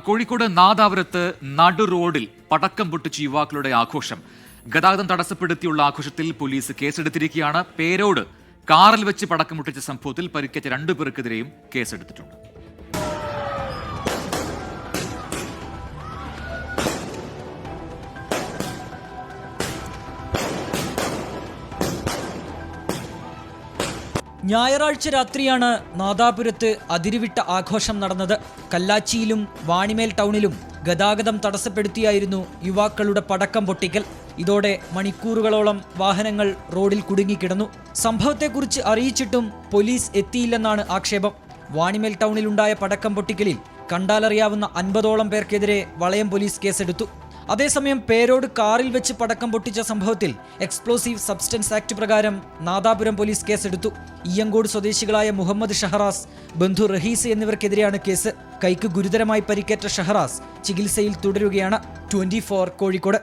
കോഴിക്കോട് നാദാപുരത്ത് നടു റോഡിൽ പടക്കം പൊട്ടിച്ച് യുവാക്കളുടെ ആഘോഷം. ഗതാഗതം തടസ്സപ്പെടുത്തിയുള്ള ആഘോഷത്തിൽ പോലീസ് കേസെടുത്തിരിക്കുകയാണ്. പേരോട് കാറിൽ വെച്ച് പടക്കം പൊട്ടിച്ച സംഭവത്തിൽ പരിക്കേറ്റ 2 പേർക്കെതിരെയും കേസെടുത്തിട്ടുണ്ട്. ഞായറാഴ്ച രാത്രിയാണ് നാദാപുരത്ത് അതിരുവിട്ട ആഘോഷം നടന്നത്. കല്ലാച്ചിയിലും വാണിമേൽ ടൗണിലും ഗതാഗതം തടസ്സപ്പെടുത്തിയായിരുന്നു യുവാക്കളുടെ പടക്കം പൊട്ടിക്കൽ. ഇതോടെ മണിക്കൂറുകളോളം വാഹനങ്ങൾ റോഡിൽ കുടുങ്ങിക്കിടന്നു. സംഭവത്തെക്കുറിച്ച് അറിയിച്ചിട്ടും പോലീസ് എത്തിയില്ലെന്നാണ് ആക്ഷേപം. വാണിമേൽ ടൗണിലുണ്ടായ പടക്കം പൊട്ടിക്കലിൽ കണ്ടാലറിയാവുന്ന 50ഓളം പേർക്കെതിരെ വളയം പോലീസ് കേസെടുത്തു. അതേസമയം പേരോട് കാറിൽ വെച്ച് പടക്കം പൊട്ടിച്ച സംഭവത്തിൽ എക്സ്പ്ലോസീവ് സബ്സ്റ്റൻസ് ആക്ട് പ്രകാരം നാദാപുരം പോലീസ് കേസെടുത്തു. ഇയ്യങ്കോട് സ്വദേശികളായ മുഹമ്മദ് ഷഹറാസ്, ബന്ധു റഹീസ് എന്നിവർക്കെതിരെയാണ് കേസ്. കൈക്ക് ഗുരുതരമായി പരിക്കേറ്റ ഷഹറാസ് ചികിത്സയിൽ തുടരുകയാണ്. 24 കോഴിക്കോട്.